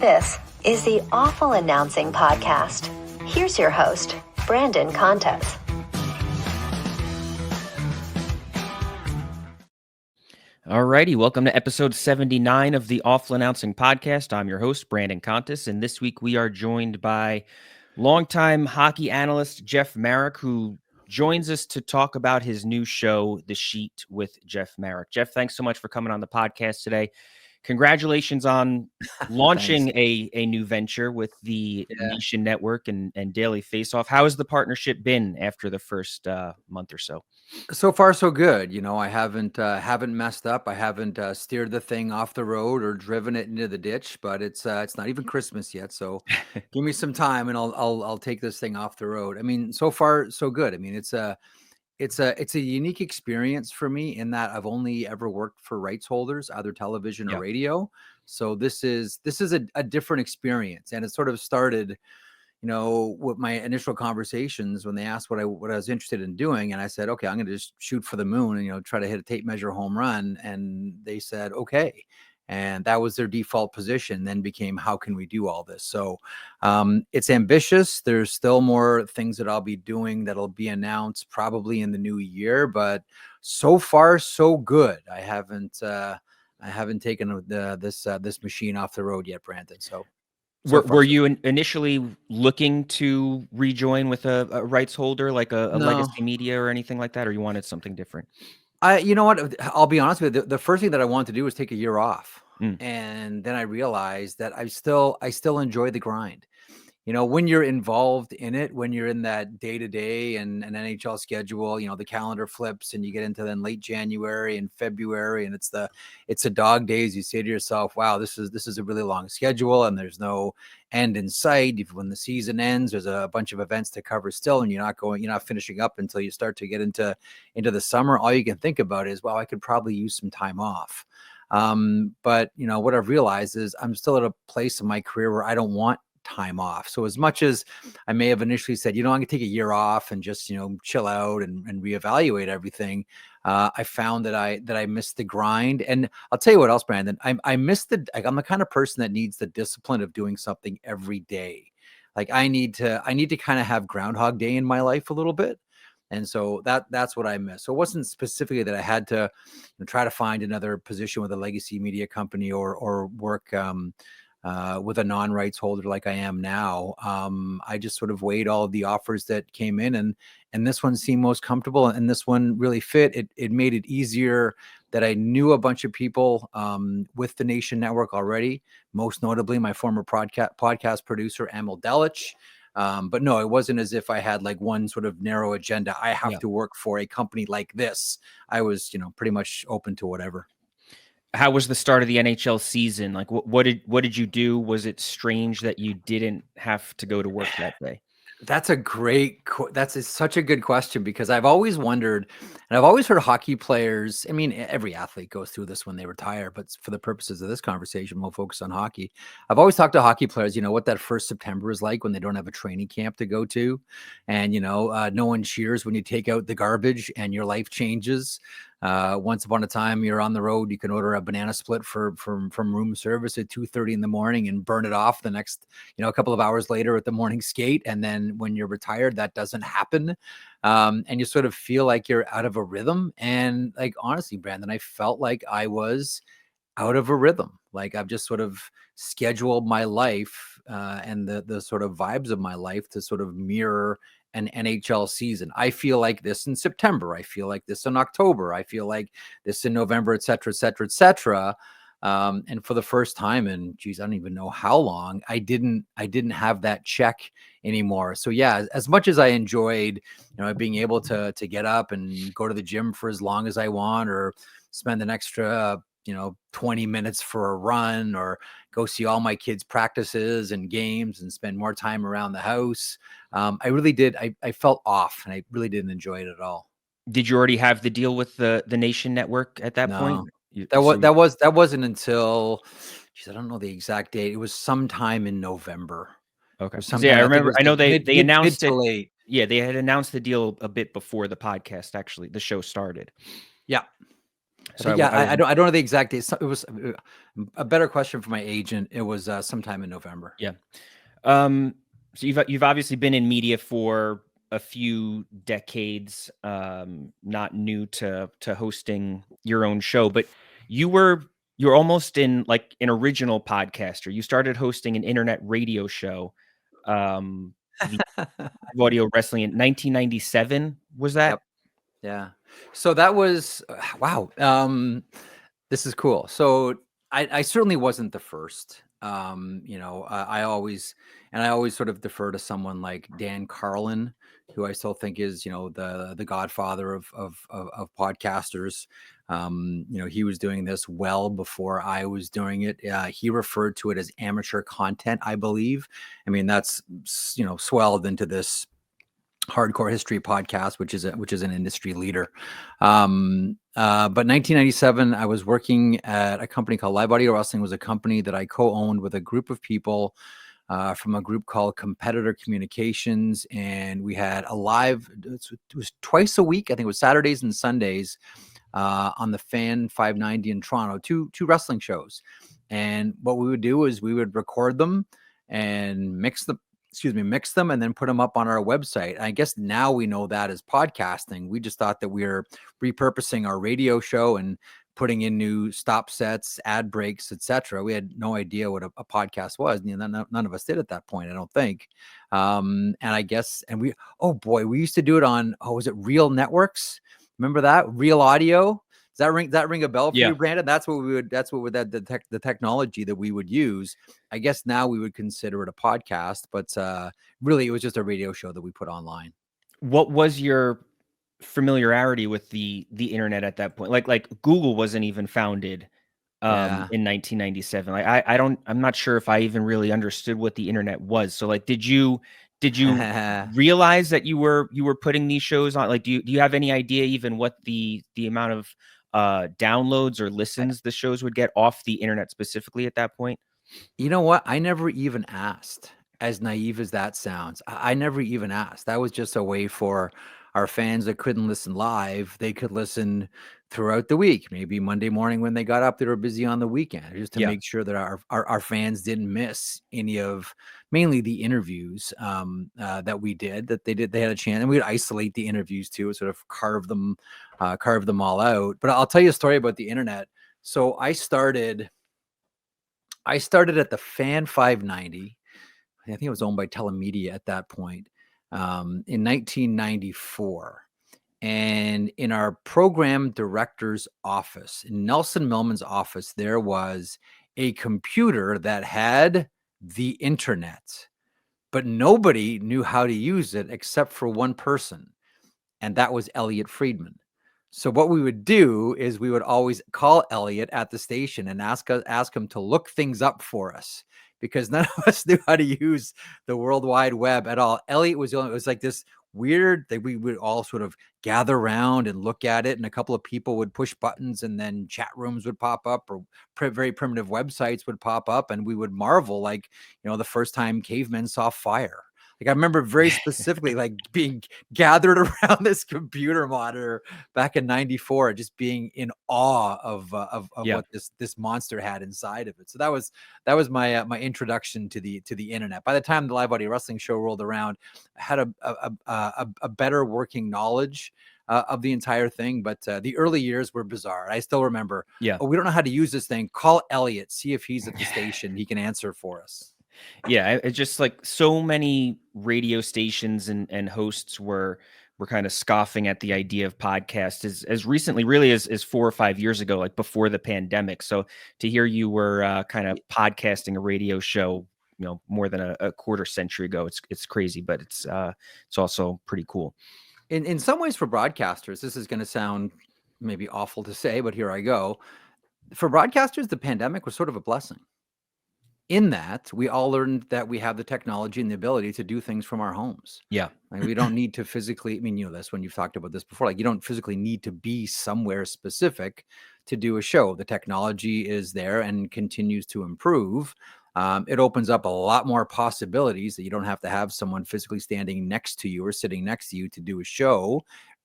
This is the Awful Announcing Podcast. Here's your host, Brandon Contes. Alrighty, welcome to episode 79 of the Awful Announcing Podcast. I'm your host, Brandon Contes, and this week we are joined by longtime hockey analyst Jeff Marek, who joins us to talk about his new show, The Sheet with Jeff Marek. Jeff, thanks so much for coming on the podcast today. Congratulations on launching a new venture with the Nation Network and Daily Faceoff. How has the partnership been after the first month or so? So far, so good. You know, I haven't messed up. I haven't steered the thing off the road or driven it into the ditch. But it's not even Christmas yet, so give me some time, and I'll take this thing off the road. I mean, so far, so good. I mean, it's a unique experience for me in that I've only ever worked for rights holders, either television or radio. So this is a different experience, and it sort of started, you know, with my initial conversations when they asked what I was interested in doing, and I said, okay, I'm going to just shoot for the moon and, you know, try to hit a tape measure home run, and they said, okay. And that was their default position, then became, how can we do all this? So it's ambitious. There's still more things that I'll be doing that'll be announced probably in the new year, but so far so good. I haven't taken this machine off the road yet, Brandon. So were you initially looking to rejoin with a rights holder, like a legacy media or anything like that, or you wanted something different? You know what? I'll be honest with you. The first thing that I wanted to do was take a year off. And then I realized that I still enjoy the grind. You know, when you're involved in it, when you're in that day-to-day and an NHL schedule, you know, the calendar flips and you get into then late January and February, and it's the dog days. You say to yourself, wow, this is a really long schedule, and there's no end in sight. When the season ends, there's a bunch of events to cover still, and you're not finishing up until you start to get into the summer. All you can think about is, well, I could probably use some time off. But you know, what I've realized is I'm still at a place in my career where I don't want time off. So as much as I may have initially said, you know, I'm gonna take a year off and just, you know, chill out and reevaluate everything, I found that I missed the grind. And I'll tell you what else, Brandon, I missed I'm the kind of person that needs the discipline of doing something every day. Like I need to kind of have Groundhog Day in my life a little bit. And so that's what I miss. So it wasn't specifically that I had to, you know, try to find another position with a legacy media company or work with a non-rights holder like I am now. I just sort of weighed all of the offers that came in, and this one seemed most comfortable, and this one really fit. It made it easier that I knew a bunch of people with the Nation Network already, most notably my former podcast producer, Emil Delich. But no, it wasn't as if I had like one sort of narrow agenda. I have to work for a company like this. I was, you know, pretty much open to whatever. How was the start of the NHL season? Like, what did you do? Was it strange that you didn't have to go to work that day? That's such a good question, because I've always wondered, and I've always heard hockey players, I mean, every athlete goes through this when they retire, but for the purposes of this conversation, we'll focus on hockey. I've always talked to hockey players, you know, what that first September is like when they don't have a training camp to go to. And, you know, no one cheers when you take out the garbage and your life changes. Once upon a time, you're on the road, you can order a banana split from room service at 2:30 in the morning and burn it off the next, you know, a couple of hours later at the morning skate. And then when you're retired, that doesn't happen. And you sort of feel like you're out of a rhythm. And like, honestly, Brandon, I felt like I was out of a rhythm. Like I've just sort of scheduled my life and the sort of vibes of my life to sort of mirror an NHL season. I feel like this in September. I feel like this in October. I feel like this in November, et cetera, et cetera, et cetera. And for the first time in, geez, I don't even know how long, I didn't have that check anymore. So yeah, as much as I enjoyed, you know, being able to get up and go to the gym for as long as I want, or spend an extra, you know, 20 minutes for a run, or go see all my kids' practices and games and spend more time around the house. I really did. I felt off, and I really didn't enjoy it at all. Did you already have the deal with the Nation Network at that point? That wasn't until, geez, I don't know the exact date. It was sometime in November. Okay. Yeah, I remember. I know they announced it. Late. Yeah, they had announced the deal a bit before the podcast, actually, the show started. Yeah. I think, I don't know the exact date. It was a better question for my agent. It was sometime in November. Yeah. So you've obviously been in media for a few decades, not new to hosting your own show, but you're almost in like an original podcaster. You started hosting an internet radio show, the audio wrestling in 1997. Was that? Yep. Yeah. So that was wow. This is cool. So I certainly wasn't the first. I always sort of defer to someone like Dan Carlin, who I still think is, the godfather of podcasters. He was doing this well before I was doing it. He referred to it as amateur content, I believe. I mean, that's, swelled into this Hardcore History podcast, which is an industry leader. But 1997, I was working at a company called Live Audio Wrestling. Was a company that I co-owned with a group of people from a group called Competitor Communications, and we had a live. It was twice a week. I think it was Saturdays and Sundays on the Fan 590 in Toronto. Two wrestling shows, and what we would do is we would record them and mix them, and then put them up on our website. I guess now we know that as podcasting. We just thought that we were repurposing our radio show and putting in new stop sets, ad breaks, etc. We had no idea what a podcast was. None of us did at that point, I don't think. And I guess, we used to do it on, was it Real Networks? Remember that? Real Audio? Does that ring a bell for you, Brandon? That's the technology that we would use. I guess now we would consider it a podcast, but really it was just a radio show that we put online. What was your familiarity with the internet at that point? Like Google wasn't even founded in 1997. Like I'm not sure if I even really understood what the internet was. So like, did you realize that you were putting these shows on? Like, do you have any idea even what the amount of downloads or listens the shows would get off the internet specifically at that point? You know what? I never even asked. As naive as that sounds, I never even asked. That was just a way for our fans that couldn't listen live. They could listen throughout the week. Maybe Monday morning when they got up, they were busy on the weekend, just to make sure that our fans didn't miss any of, mainly the interviews that we did. They had a chance, and we'd isolate the interviews too, sort of carve them all out. But I'll tell you a story about the internet. So I started at the Fan 590. I think it was owned by Telemedia at that point, in 1994. And in our program director's office, in Nelson Millman's office, there was a computer that had the internet, but nobody knew how to use it except for one person, and that was Elliot Friedman. So what we would do is we would always call Elliot at the station and ask him to look things up for us, because none of us knew how to use the World Wide Web at all. Elliot was it was like this weird that we would all sort of gather around and look at it, and a couple of people would push buttons, and then chat rooms would pop up, or very primitive websites would pop up, and we would marvel, like, the first time cavemen saw fire. Like, I remember very specifically, like, being gathered around this computer monitor back in '94, just being in awe of what this monster had inside of it. So that was my my introduction to the internet. By the time the Live Audio Wrestling show rolled around, I had a better working knowledge of the entire thing. But the early years were bizarre. I still remember, oh, we don't know how to use this thing. Call Elliot, see if he's at the station. He can answer for us. Yeah, it's just like so many radio stations and hosts were kind of scoffing at the idea of podcasts as recently, really, as 4 or 5 years ago, like before the pandemic. So to hear you were kind of podcasting a radio show, more than a quarter century ago, it's crazy, but it's also pretty cool. In some ways, for broadcasters, this is going to sound maybe awful to say, but here I go. For broadcasters, the pandemic was sort of a blessing, in that we all learned that we have the technology and the ability to do things from our homes. Yeah. Like, we don't need to physically, that's when you've talked about this before, like, you don't physically need to be somewhere specific to do a show. The technology is there and continues to improve. It opens up a lot more possibilities that you don't have to have someone physically standing next to you or sitting next to you to do a show.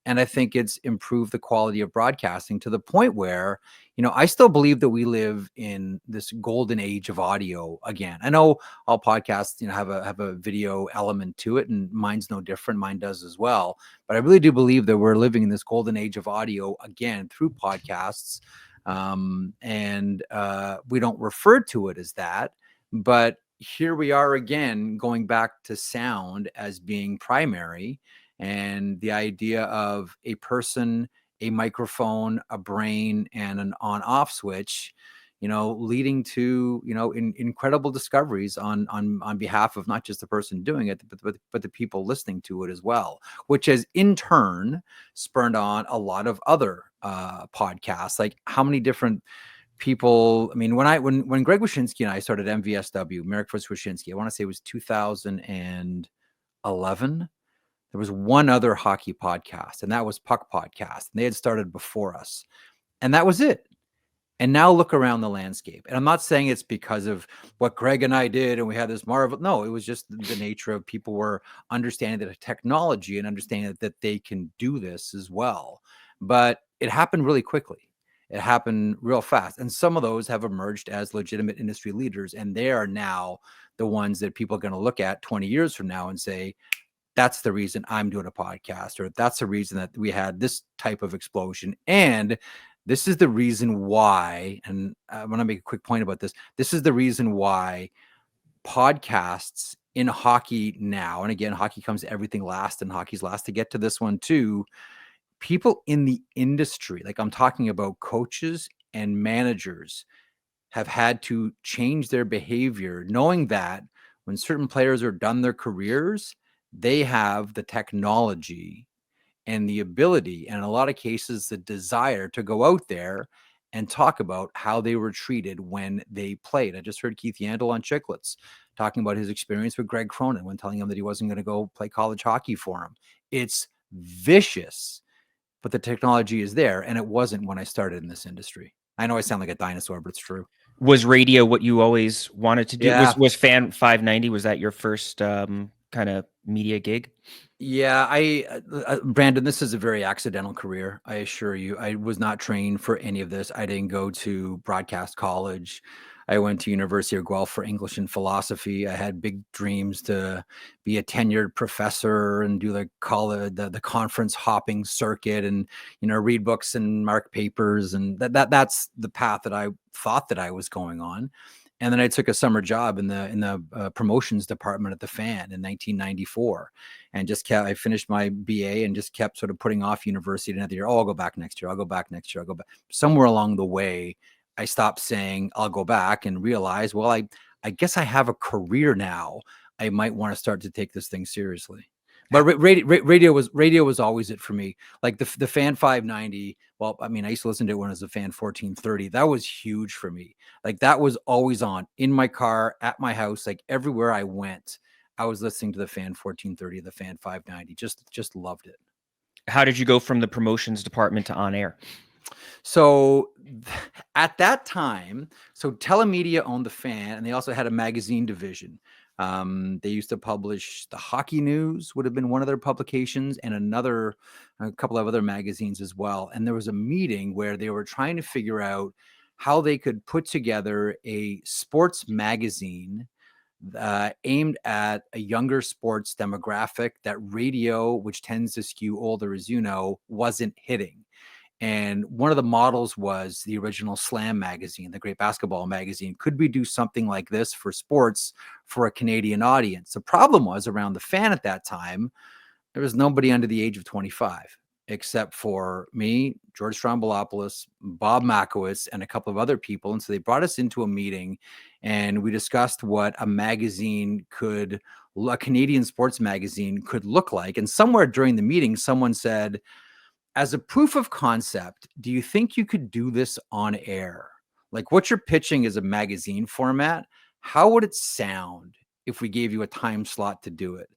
And I think it's improved the quality of broadcasting to the point where, I still believe that we live in this golden age of audio again. I know all podcasts, have a video element to it, and mine's no different. Mine does as well. But I really do believe that we're living in this golden age of audio again through podcasts. And we don't refer to it as that, but here we are again, going back to sound as being primary, and the idea of a person, a microphone, a brain, and an on-off switch, leading to, incredible discoveries on behalf of not just the person doing it, but the people listening to it as well, which has in turn spurned on a lot of other podcasts. Like, how many different people, I mean, when Greg Wyshynski and I started MVSW, Marek vs. Wyshynski, I want to say it was 2011. There was one other hockey podcast, and that was Puck Podcast. And they had started before us. And that was it. And now look around the landscape. And I'm not saying it's because of what Greg and I did and we had this marvel. No, it was just the nature of people were understanding the technology and understanding that they can do this as well. But it happened really quickly. It happened real fast. And some of those have emerged as legitimate industry leaders. And they are now the ones that people are going to look at 20 years from now and say, that's the reason I'm doing a podcast, or that's the reason that we had this type of explosion. And this is the reason why, and I want to make a quick point about this. This is the reason why podcasts in hockey now, and again, hockey comes everything last, and hockey's last to get to this one too. People in the industry, like I'm talking about coaches and managers, have had to change their behavior, knowing that when certain players are done their careers, they have the technology and the ability, and in a lot of cases, the desire to go out there and talk about how they were treated when they played. I just heard Keith Yandel on Chicklets talking about his experience with Greg Cronin when telling him that he wasn't going to go play college hockey for him. It's vicious, but the technology is there, and it wasn't when I started in this industry. I know I sound like a dinosaur, but it's true. Was radio what you always wanted to do? Yeah. Was Fan 590, was that your first kind of media gig? Yeah, Brandon, this is a very accidental career. I assure you, I was not trained for any of this. I didn't go to broadcast college. I went to University of Guelph for English and philosophy. I had big dreams to be a tenured professor and do the conference hopping circuit, and read books and mark papers, and that's the path that I thought that I was going on. And then I took a summer job in the promotions department at the Fan in 1994, and I finished my BA and just kept sort of putting off university another year. Oh, I'll go back next year. I'll go back next year. I'll go back. Somewhere along the way, I stopped saying I'll go back and realized, well, I guess I have a career now. I might want to start to take this thing seriously. But radio was always it for me. Like the Fan 590. Well, I mean, I used to listen to it when it was a Fan 1430. That was huge for me. Like that was always on in my car, at my house, like everywhere I went, I was listening to the Fan 1430, the Fan 590. Just loved it. How did you go from the promotions department to on air? So at that time, so Telemedia owned the Fan, and they also had a magazine division. They used to publish the Hockey News, would have been one of their publications, and a couple of other magazines as well. And there was a meeting where they were trying to figure out how they could put together a sports magazine aimed at a younger sports demographic that radio, which tends to skew older, as you know, wasn't hitting. And one of the models was the original Slam magazine, the great basketball magazine. Could we do something like this for sports for a Canadian audience? The problem was, around the Fan at that time, there was nobody under the age of 25, except for me, George Strombolopoulos, Bob Makowitz, and a couple of other people. And so they brought us into a meeting, and we discussed what a Canadian sports magazine could look like. And somewhere during the meeting, someone said, as a proof of concept, do you think you could do this on air? Like, what you're pitching is a magazine format. How would it sound if we gave you a time slot to do it?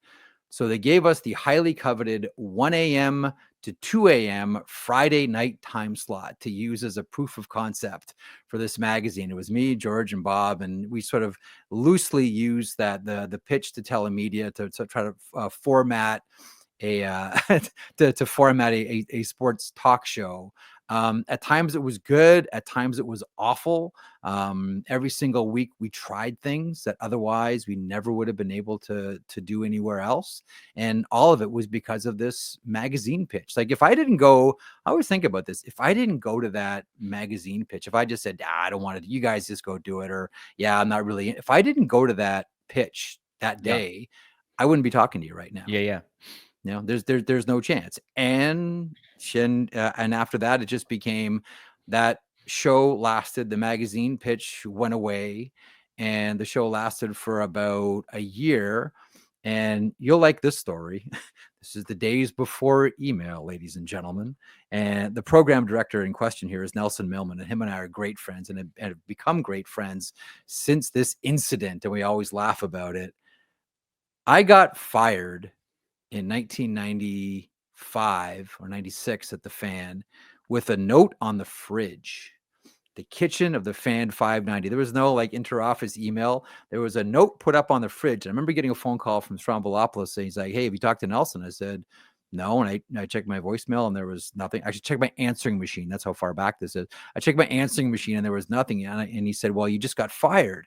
So they gave us the highly coveted 1 a.m. to 2 a.m. Friday night time slot to use as a proof of concept for this magazine. It was me, George, and Bob, and we sort of loosely used the pitch to Telemedia to try to format to format a sports talk show. At times it was good. At times it was awful. Every single week we tried things that otherwise we never would have been able to do anywhere else. And all of it was because of this magazine pitch. Like if I didn't go, I always think about this. If I didn't go to that magazine pitch, if I just said, I don't want to, you guys just go do it. Or I'm not really, if I didn't go to that pitch that day, I wouldn't be talking to you right now. Yeah. There's no chance. And after that, it just became that show lasted. The magazine pitch went away, and the show lasted for about a year. And you'll like this story. This is the days before email, ladies and gentlemen. And the program director in question here is Nelson Millman, and him and I are great friends and have become great friends since this incident. And we always laugh about it. I got fired in 1995 or 96 at the Fan with a note on the fridge, the kitchen of the Fan 590. There was no like inter-office email. There was a note put up on the fridge. And I remember getting a phone call from Strombolopoulos saying, he's like, hey, have you talked to Nelson? I said, no. And I checked my voicemail and there was nothing. I should check my answering machine. That's how far back this is. I checked my answering machine and there was nothing. And he said, well, you just got fired.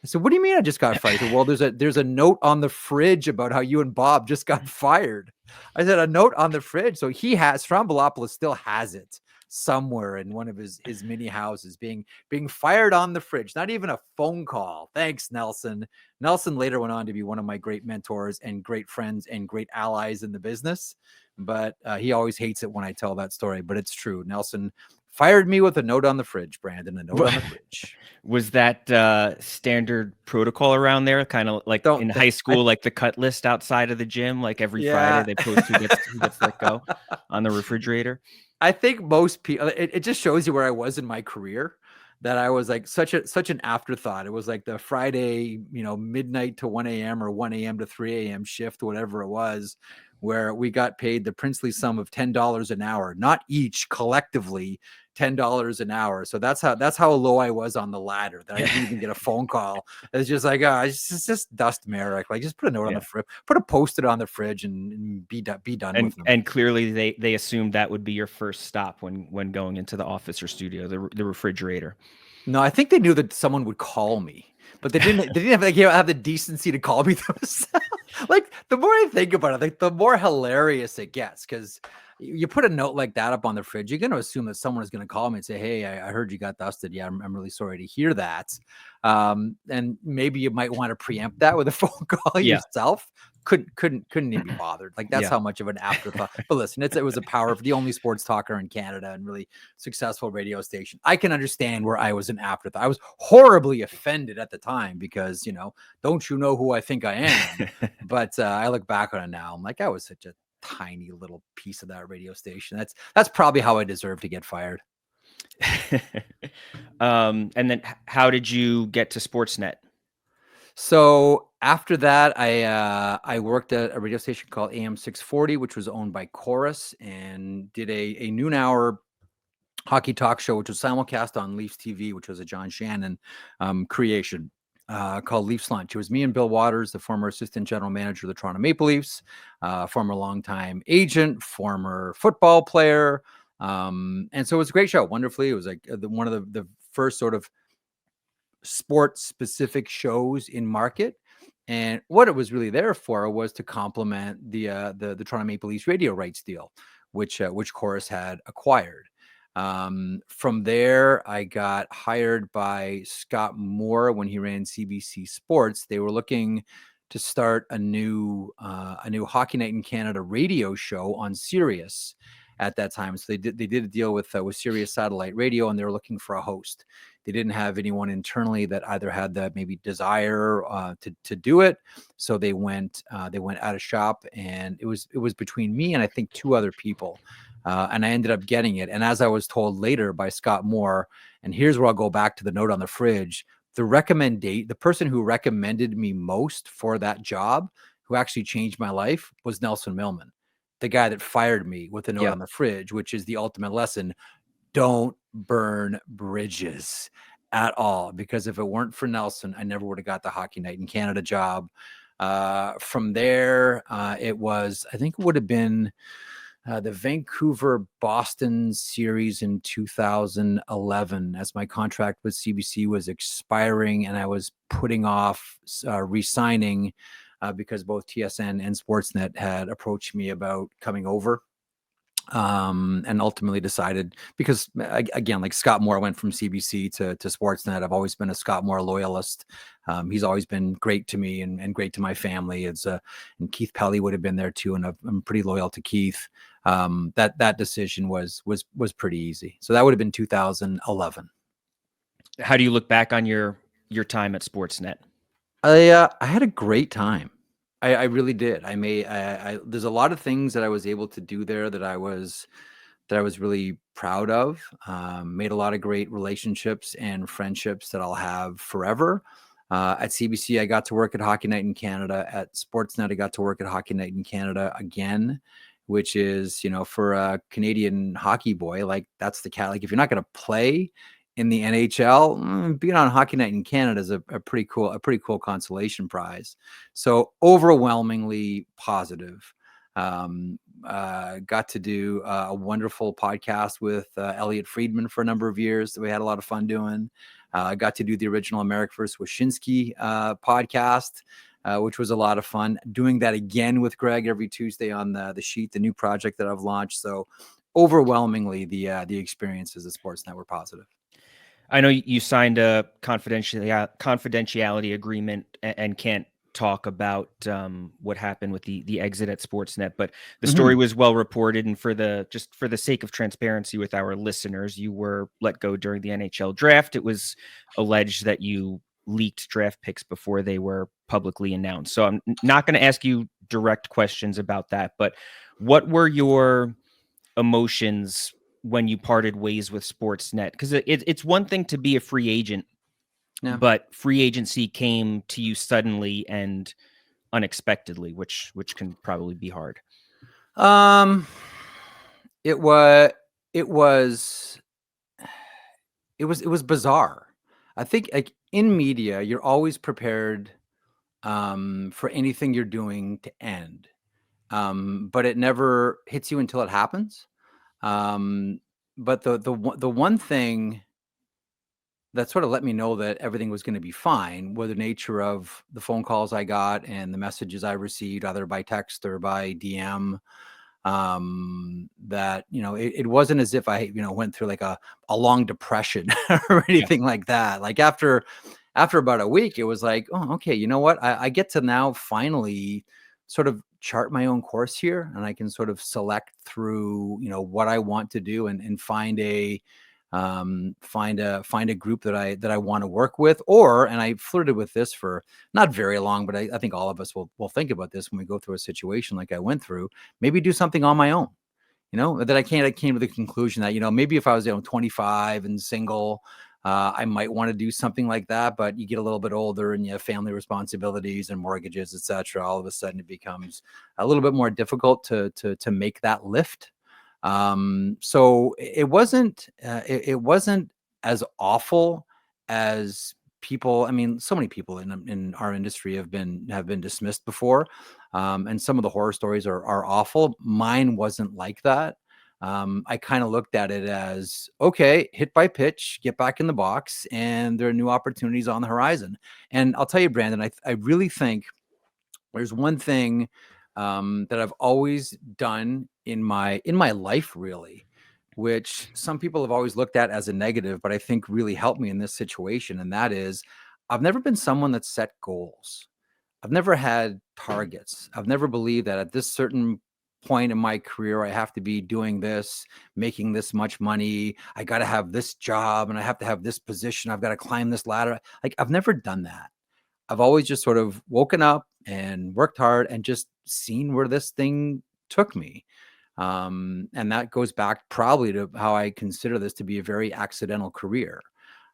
I said, what do you mean I just got fired? He said, well, there's a note on the fridge about how you and Bob just got fired. I said, a note on the fridge. So Strombolopoulos still has it somewhere in one of his mini houses being fired on the fridge. Not even a phone call. Thanks, Nelson. Nelson later went on to be one of my great mentors and great friends and great allies in the business. But he always hates it when I tell that story, but it's true. Nelson fired me with a note on the fridge, Brandon, a note on the fridge. Was that standard protocol around there? Kind of like in high school, like the cut list outside of the gym, like every Friday they post who gets let go on the refrigerator? I think most people, it just shows you where I was in my career, that I was like such an afterthought. It was like the Friday, midnight to 1 a.m. or 1 a.m. to 3 a.m. shift, whatever it was, where we got paid the princely sum of $10 an hour, not each, collectively $10 an hour. So that's how low I was on the ladder, that I didn't even get a phone call. It's just like, it's just dust Marek. Like just put a note on the fridge, put a Post-it on the fridge and be done with them. And clearly they assumed that would be your first stop when going into the office or studio, the refrigerator. No, I think they knew that someone would call me, but they didn't have the decency to call me themselves. Like the more I think about it, like the more hilarious it gets, because you put a note like that up on the fridge, you're going to assume that someone is going to call me and say, hey, I heard you got dusted. Yeah, I'm really sorry to hear that. And maybe you might want to preempt that with a phone call yourself. Couldn't even be bothered. Like that's how much of an afterthought. But listen, it was a power for the only sports talker in Canada and really successful radio station. I can understand where I was an afterthought. I was horribly offended at the time because, don't you know who I think I am? But I look back on it now. I'm like, I was such a tiny little piece of that radio station. That's probably how I deserve to get fired. And then how did you get to Sportsnet? So after that, I worked at a radio station called AM 640, which was owned by Chorus, and did a noon hour hockey talk show, which was simulcast on Leafs TV, which was a John Shannon creation called Leafs Lunch. It was me and Bill Waters, the former assistant general manager of the Toronto Maple Leafs, former longtime agent, former football player. And so it was a great show. Wonderfully, it was like one of the first sort of sports specific shows in market. And what it was really there for was to complement the Toronto Maple Leafs radio rights deal, which Chorus had acquired. From there, I got hired by Scott Moore when he ran CBC Sports. They were looking to start a new Hockey Night in Canada radio show on Sirius at that time. So they did a deal with Sirius Satellite Radio, and they were looking for a host. They didn't have anyone internally that either had the maybe desire to do it. So they went out of shop, and it was between me and I think two other people. And I ended up getting it. And as I was told later by Scott Moore, and here's where I'll go back to the note on the fridge, the person who recommended me most for that job, who actually changed my life, was Nelson Millman, the guy that fired me with a note on the fridge, which is the ultimate lesson. Don't burn bridges at all, because if it weren't for Nelson, I never would have got the Hockey Night in Canada job. From there, it was, I think it would have been the Vancouver-Boston series in 2011, as my contract with CBC was expiring and I was putting off re-signing because both TSN and Sportsnet had approached me about coming over. And ultimately decided, because again, like Scott Moore went from CBC to Sportsnet. I've always been a Scott Moore loyalist. He's always been great to me and great to my family. And Keith Pelly would have been there too. And I'm pretty loyal to Keith. That decision was pretty easy. So that would have been 2011. How do you look back on your time at Sportsnet? I had a great time. I really did. There's a lot of things that I was able to do there that I was really proud of. Made a lot of great relationships and friendships that I'll have forever. At CBC, I got to work at Hockey Night in Canada. At Sportsnet, I got to work at Hockey Night in Canada again, which is, for a Canadian hockey boy, like that's the cat. Like if you're not going to play in the NHL, being on Hockey Night in Canada is a pretty cool consolation prize. So overwhelmingly positive. Got to do a wonderful podcast with Elliot Friedman for a number of years that we had a lot of fun doing. Got to do the original Marek vs. Wyshynski podcast, which was a lot of fun. Doing that again with Greg every Tuesday on the Sheet, the new project that I've launched. So overwhelmingly, the experiences at Sportsnet were positive. I know you signed a confidentiality agreement and can't talk about what happened with the exit at Sportsnet, but the story was well reported. And for the sake of transparency with our listeners, you were let go during the NHL draft. It was alleged that you leaked draft picks before they were publicly announced. So I'm not going to ask you direct questions about that, but what were your emotions when you parted ways with Sportsnet? Because it's one thing to be a free agent, but free agency came to you suddenly and unexpectedly, which can probably be hard. It was bizarre. I think like in media, you're always prepared for anything you're doing to end. But it never hits you until it happens. But the one thing that sort of let me know that everything was going to be fine were the nature of the phone calls I got and the messages I received, either by text or by DM. That, it wasn't as if I, went through like a long depression or anything like that. Like after about a week, it was like, oh, okay, you know what? I get to now finally sort of chart my own course here, and I can sort of select through, what I want to do and find a group that I want to work with, and I flirted with this for not very long, but I think all of us will think about this when we go through a situation like I went through, maybe do something on my own, that I came to the conclusion that, maybe if I was, 25 and single, I might want to do something like that, but you get a little bit older and you have family responsibilities and mortgages, etc. All of a sudden it becomes a little bit more difficult to make that lift. So it wasn't as awful as people. I mean, so many people in our industry have been dismissed before. And some of the horror stories are awful. Mine wasn't like that. I kind of looked at it as, okay, hit by pitch, get back in the box, and there are new opportunities on the horizon. And I'll tell you, Brandon, I really think there's one thing that I've always done in my life, really, which some people have always looked at as a negative, but I think really helped me in this situation. And that is, I've never been someone that set goals. I've never had targets. I've never believed that at this certain point in my career, I have to be doing this, making this much money. I got to have this job and I have to have this position. I've got to climb this ladder. Like, I've never done that. I've always just sort of woken up and worked hard and just seen where this thing took me. And that goes back probably to how I consider this to be a very accidental career.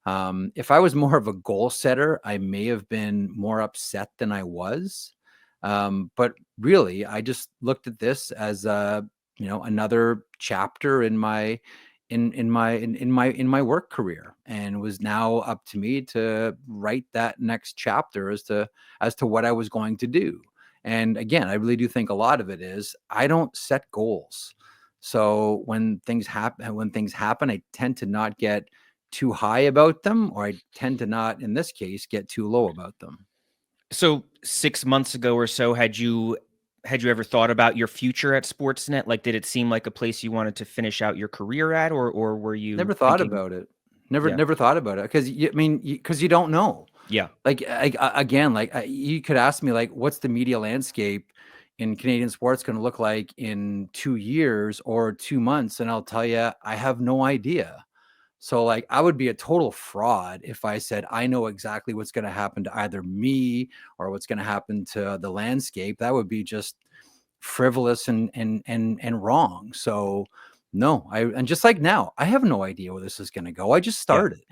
If I was more of a goal setter, I may have been more upset than I was. But really, I just looked at this as another chapter in my in my work career, and it was now up to me to write that next chapter as to what I was going to do. And again, I really do think a lot of it is I don't set goals. So when things happen, I tend to not get too high about them, or I tend to not, in this case, get too low about them. So 6 months ago or so, had you ever thought about your future at Sportsnet? Like, did it seem like a place you wanted to finish out your career at, or were you Never thought thinking? about it. Yeah. Never thought about it, because because you don't know. Yeah. Like, again, like, you could ask me, like, what's the media landscape in Canadian sports going to look like in 2 years or 2 months? And I'll tell you, I have no idea. So, like, I would be a total fraud if I said I know exactly what's going to happen to either me or what's going to happen to the landscape. That would be just frivolous and wrong. So, no, and just like now, I have no idea where this is going to go. I just Yeah. started.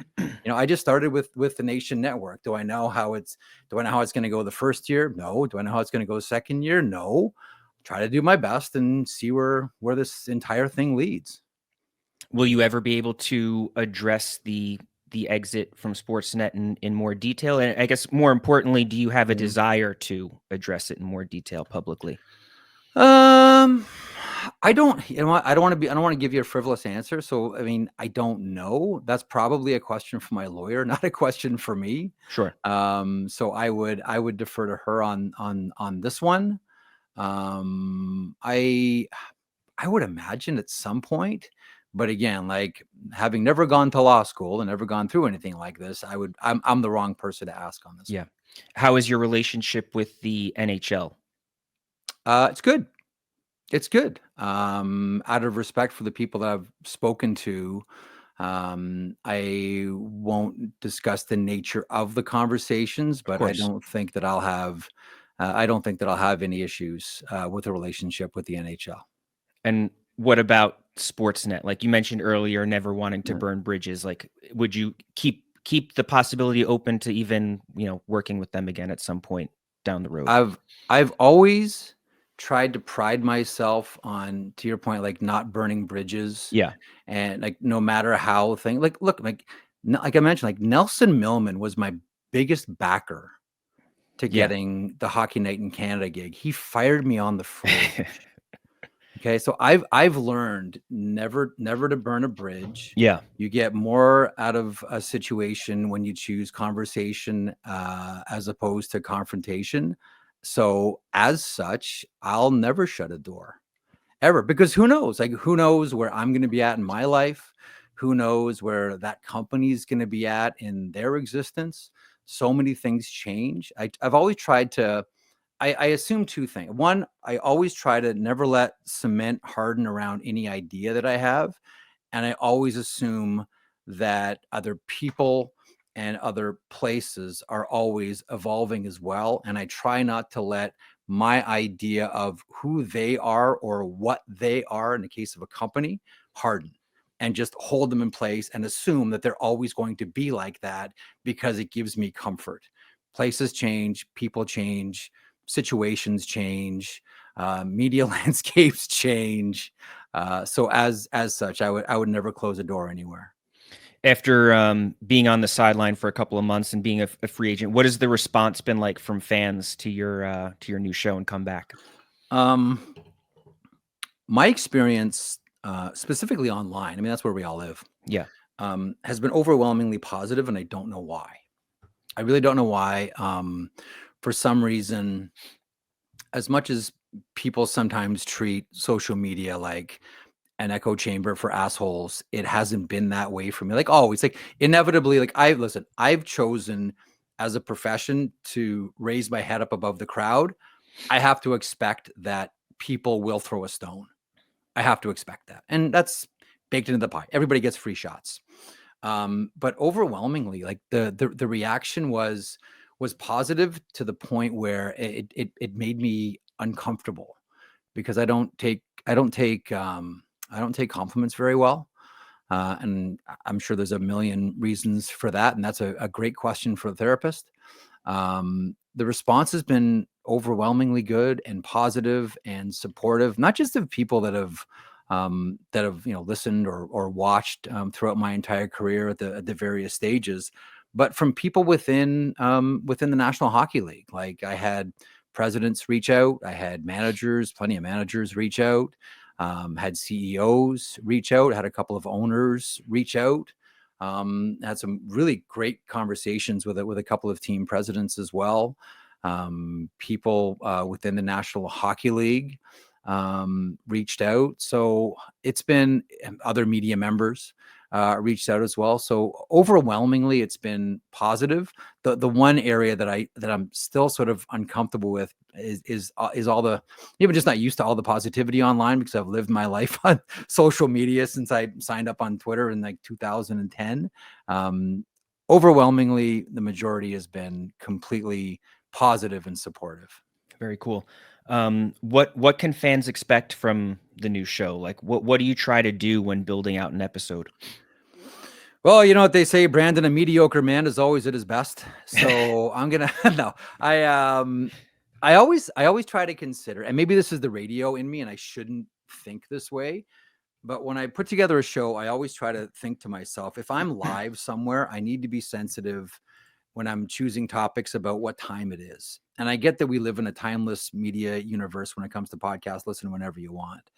I just started with the Nation Network. Do I know how it's going to go the first year? No. Do I know how it's going to go the second year? No. Try to do my best and see where this entire thing leads. Will you ever be able to address the exit from Sportsnet in more detail? And I guess more importantly, do you have a desire to address it in more detail publicly? I don't, I don't want to give you a frivolous answer. So, I mean, I don't know. That's probably a question for my lawyer, not a question for me. Sure. So I would defer to her on this one. I would imagine at some point, but again, like, having never gone to law school and never gone through anything like this, I'm the wrong person to ask on this. Yeah. How is your relationship with the NHL? It's good. It's good. Out of respect for the people that I've spoken to, I won't discuss the nature of the conversations, but I don't think that I'll have any issues with a relationship with the NHL. And what about Sportsnet? Like you mentioned earlier, never wanting to burn bridges. Like, would you keep the possibility open to even, working with them again at some point down the road? I've always tried to pride myself on, to your point, like, not burning bridges. Yeah. And, like, no matter how thing, like, look, like I mentioned, like, Nelson Millman was my biggest backer to getting the Hockey Night in Canada gig. He fired me on the fridge. Okay, so I've learned never to burn a bridge. Yeah. You get more out of a situation when you choose conversation as opposed to confrontation. So as such, I'll never shut a door, ever, because who knows? Like, who knows where I'm going to be at in my life? Who knows where that company is going to be at in their existence? So many things change. I've always tried to. I assume two things. One, I always try to never let cement harden around any idea that I have. And I always assume that other people and other places are always evolving as well. And I try not to let my idea of who they are or what they are in the case of a company harden, and just hold them in place and assume that they're always going to be like that, because it gives me comfort. Places change, people change, situations change, media landscapes change. So as such, I would never close a door anywhere. After being on the sideline for a couple of months and being a free agent, what has the response been like from fans to your new show and comeback? My experience, specifically online, I mean, that's where we all live. Yeah. Has been overwhelmingly positive, and I don't know why. I really don't know why. For some reason, as much as people sometimes treat social media like an echo chamber for assholes, it hasn't been that way for me. Like, always, like, inevitably, like, I've chosen as a profession to raise my head up above the crowd. I have to expect that people will throw a stone. I have to expect that. And that's baked into the pie. Everybody gets free shots. But overwhelmingly, like, the reaction was positive, to the point where it made me uncomfortable, because I don't take compliments very well. And I'm sure there's a million reasons for that. And that's a great question for a therapist. The response has been overwhelmingly good and positive and supportive, not just of people that have that have, listened or watched throughout my entire career at the various stages, but from people within the National Hockey League. Like, I had presidents reach out, I had managers, plenty of managers reach out, had CEOs reach out, had a couple of owners reach out, had some really great conversations with a couple of team presidents as well. People within the National Hockey League reached out. So it's been other media members reached out as well. So overwhelmingly, it's been positive. The one area that I'm still sort of uncomfortable with is all the, even just not used to all the positivity online, because I've lived my life on social media since I signed up on Twitter in like 2010. Overwhelmingly, the majority has been completely positive and supportive. Very cool. What can fans expect from the new show? Like, what do you try to do when building out an episode? Well, you know what they say, Brandon, a mediocre man is always at his best. So I'm gonna no, I always try to consider, and maybe this is the radio in me, and I shouldn't think this way, but when I put together a show, I always try to think to myself, if I'm live somewhere, I need to be sensitive when I'm choosing topics about what time it is. And I get that we live in a timeless media universe when it comes to podcasts. Listen whenever you want.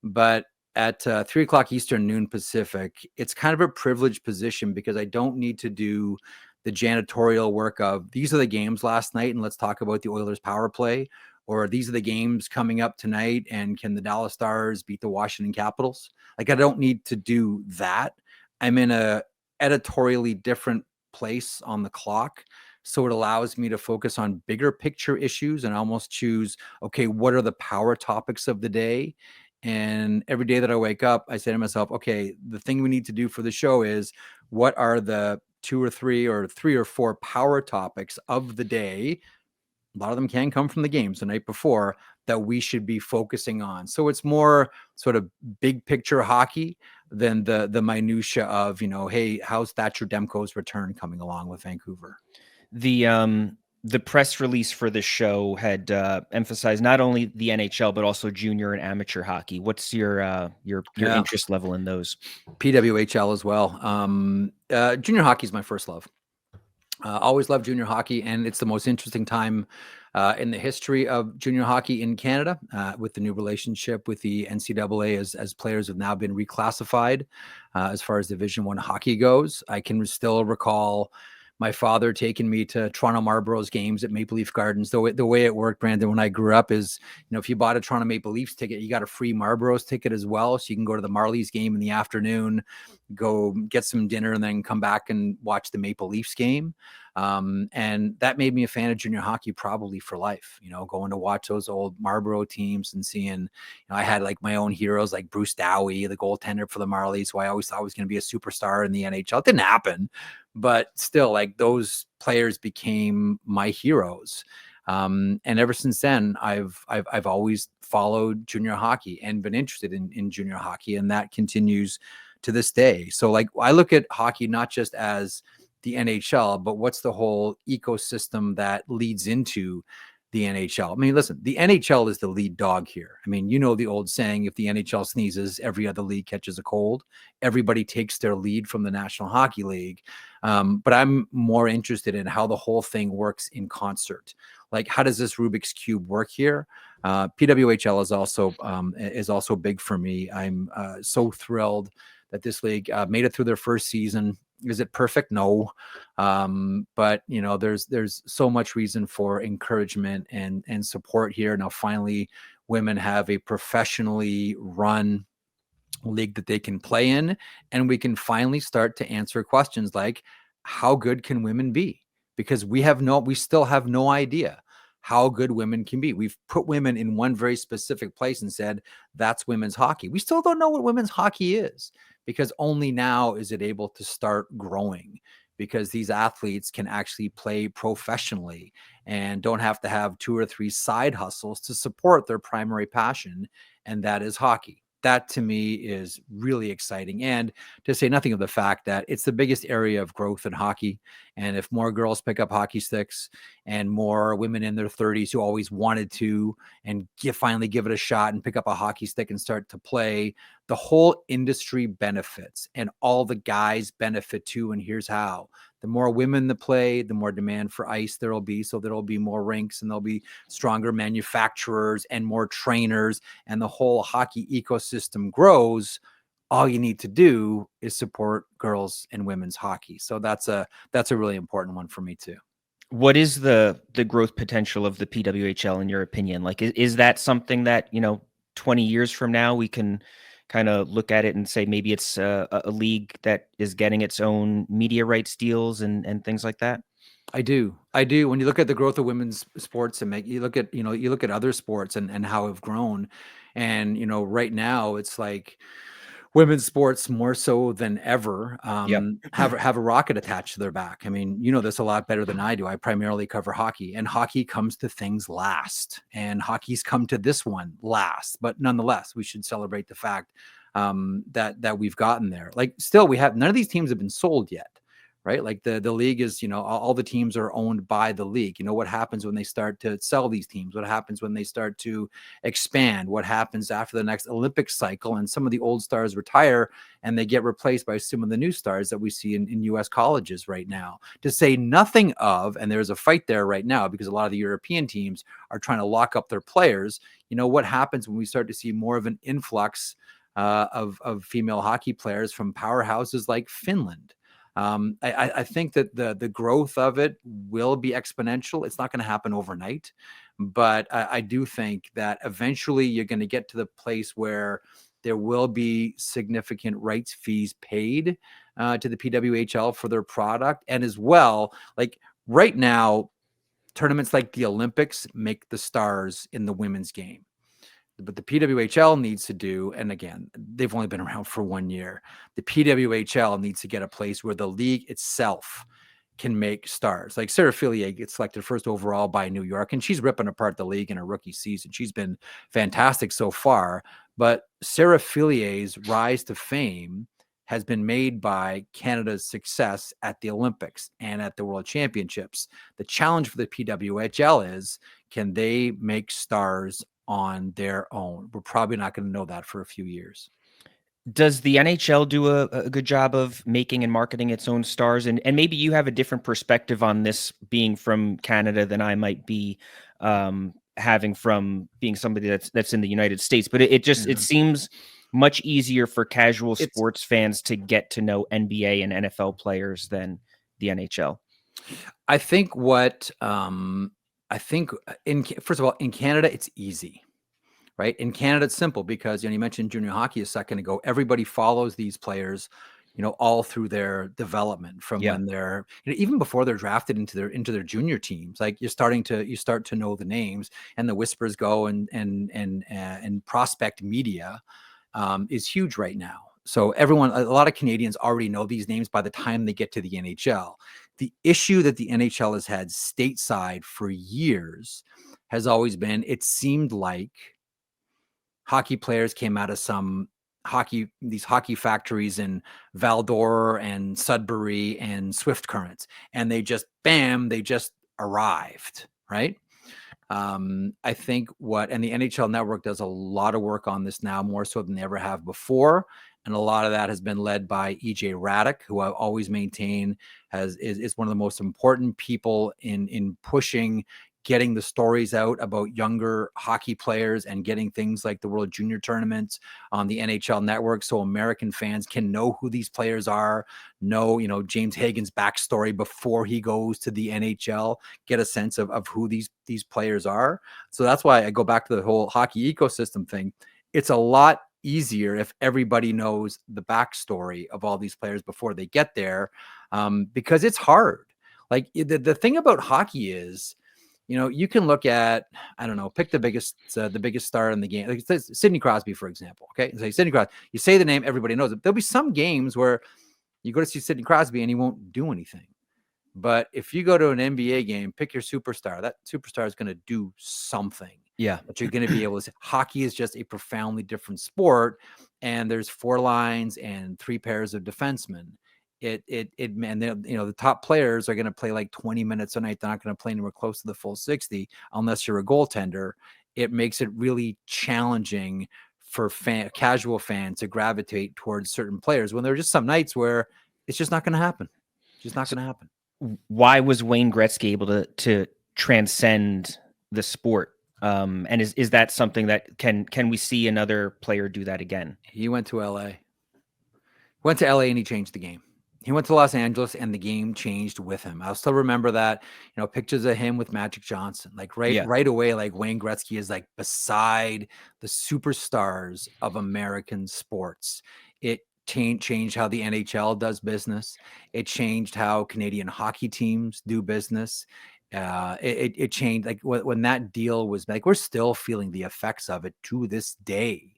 But at 3 o'clock Eastern, noon Pacific, it's kind of a privileged position because I don't need to do the janitorial work of, these are the games last night and let's talk about the Oilers power play, or these are the games coming up tonight and can the Dallas Stars beat the Washington Capitals? Like, I don't need to do that. I'm in a editorially different place on the clock. So it allows me to focus on bigger picture issues and almost choose, okay, what are the power topics of the day? And every day that I wake up, I say to myself, okay, the thing we need to do for the show is, what are the two or three or four power topics of the day? A lot of them can come from the games the night before that we should be focusing on. So it's more sort of big picture hockey than the minutia of, hey, how's Thatcher Demko's return coming along with Vancouver? The press release for the show had emphasized not only the NHL but also junior and amateur hockey. What's your interest level in those? PWHL as well. Junior hockey is my first love. Always loved junior hockey, and it's the most interesting time in the history of junior hockey in Canada, with the new relationship with the NCAA, as players have now been reclassified as far as Division I hockey goes. I can still recall my father taking me to Toronto Marlboros games at Maple Leaf Gardens. The way it worked, Brandon, when I grew up is, if you bought a Toronto Maple Leafs ticket, you got a free Marlboros ticket as well. So you can go to the Marlies game in the afternoon, go get some dinner, and then come back and watch the Maple Leafs game. And that made me a fan of junior hockey probably for life, going to watch those old Marlboro teams and seeing, I had like my own heroes like Bruce Dowie, the goaltender for the Marlies, who I always thought was going to be a superstar in the NHL. It didn't happen, but still, like, those players became my heroes. And ever since then, I've always followed junior hockey and been interested in junior hockey, and that continues to this day. So, like, I look at hockey not just as the NHL, but what's the whole ecosystem that leads into the NHL. I mean, listen, the NHL is the lead dog here. I mean, the old saying, if the NHL sneezes, every other league catches a cold. Everybody takes their lead from the National Hockey League. But I'm more interested in how the whole thing works in concert. Like, how does this Rubik's Cube work here? PWHL is also big for me. I'm so thrilled that this league made it through their first season. Is it perfect? No. But there's so much reason for encouragement and support here. Now, finally, women have a professionally run league that they can play in, and we can finally start to answer questions like, how good can women be? Because we still have no idea how good women can be. We've put women in one very specific place and said, that's women's hockey. We still don't know what women's hockey is, because only now is it able to start growing, because these athletes can actually play professionally and don't have to have 2 or 3 side hustles to support their primary passion, and that is hockey. that to me is really exciting. And to say nothing of the fact that it's the biggest area of growth in hockey. And if more girls pick up hockey sticks and more women in their 30s who always wanted to and finally give it a shot and pick up a hockey stick and start to play, the whole industry benefits and all the guys benefit too. And here's how. The more women that play, the more demand for ice there will be. So there will be more rinks and there'll be stronger manufacturers and more trainers, and the whole hockey ecosystem grows. All you need to do is support girls and women's hockey. So that's a really important one for me too. What is the growth potential of the PWHL in your opinion? Like, is that something that, 20 years from now we can kind of look at it and say maybe it's a league that is getting its own media rights deals and things like that? I do. When you look at the growth of women's sports and you look at other sports and how have grown, and right now it's like women's sports more so than ever Yep. have a rocket attached to their back. I mean, you know this a lot better than I do. I primarily cover hockey, and hockey comes to things last, and hockey's come to this one last. But nonetheless, we should celebrate the fact that we've gotten there. Like, still, we have none of these teams have been sold yet. Right. Like the league is, all the teams are owned by the league. What happens when they start to sell these teams? What happens when they start to expand? What happens after the next Olympic cycle? And some of the old stars retire and they get replaced by some of the new stars that we see in US colleges right now, to say nothing of, and there's a fight there right now because a lot of the European teams are trying to lock up their players. What happens when we start to see more of an influx of female hockey players from powerhouses like Finland? I think that the growth of it will be exponential. It's not going to happen overnight, but I do think that eventually you're going to get to the place where there will be significant rights fees paid to the PWHL for their product. And as well, like right now, tournaments like the Olympics make the stars in the women's game. But the PWHL needs to do, and again, they've only been around for 1 year. The PWHL needs to get a place where the league itself can make stars. Like Sarah Fillier gets selected first overall by New York, and she's ripping apart the league in her rookie season. She's been fantastic so far. But Sarah Fillier's rise to fame has been made by Canada's success at the Olympics and at the World Championships. The challenge for the PWHL is, can they make stars on their own? We're probably not going to know that for a few years. Does the NHL do a good job of making and marketing its own stars? And maybe you have a different perspective on this being from Canada than I might be having from being somebody that's in the United States. But it seems much easier for casual sports fans to get to know NBA and NFL players than the NHL. I think first of all, in Canada, it's easy. Right. In Canada, it's simple because, you mentioned junior hockey a second ago. Everybody follows these players, all through their development from when they're, even before they're drafted into their junior teams. Like you start to know the names, and the whispers go, and prospect media is huge right now. So a lot of Canadians already know these names by the time they get to the NHL. The issue that the NHL has had stateside for years has always been, it seemed like hockey players came out of these hockey factories in Val-d'Or and Sudbury and Swift Currents, and they just arrived, right? I think and the NHL Network does a lot of work on this now, more so than they ever have before. And a lot of that has been led by EJ Raddick, who I always maintain is one of the most important people in pushing getting the stories out about younger hockey players and getting things like the World Junior Tournaments on the NHL Network, so American fans can know who these players are, know, James Hagen's backstory before he goes to the NHL, get a sense of who these players are. So that's why I go back to the whole hockey ecosystem thing. It's a lot easier if everybody knows the backstory of all these players before they get there, because it's hard. Like the thing about hockey is, you can look at, I don't know, pick the biggest star in the game. Like Sidney Crosby, for example. Okay. Say Sidney Crosby, you say the name, everybody knows it. There'll be some games where you go to see Sidney Crosby and he won't do anything. But if you go to an NBA game, pick your superstar, that superstar is going to do something. Yeah. But you're going to be able to say hockey is just a profoundly different sport. And there's 4 lines and 3 pairs of defensemen. And the top players are going to play like 20 minutes a night. They're not going to play anywhere close to the full 60 unless you're a goaltender. It makes it really challenging for casual fans to gravitate towards certain players when there are just some nights where it's just not going to happen. Just not going to happen. Why was Wayne Gretzky able to transcend the sport? And is that something that can we see another player do that again? He went to LA. And he changed the game. He went to Los Angeles and the game changed with him. I'll still remember that, pictures of him with Magic Johnson, like right away, like Wayne Gretzky is like beside the superstars of American sports. It changed how the NHL does business. It changed how Canadian hockey teams do business. It changed, like when that deal was like, we're still feeling the effects of it to this day.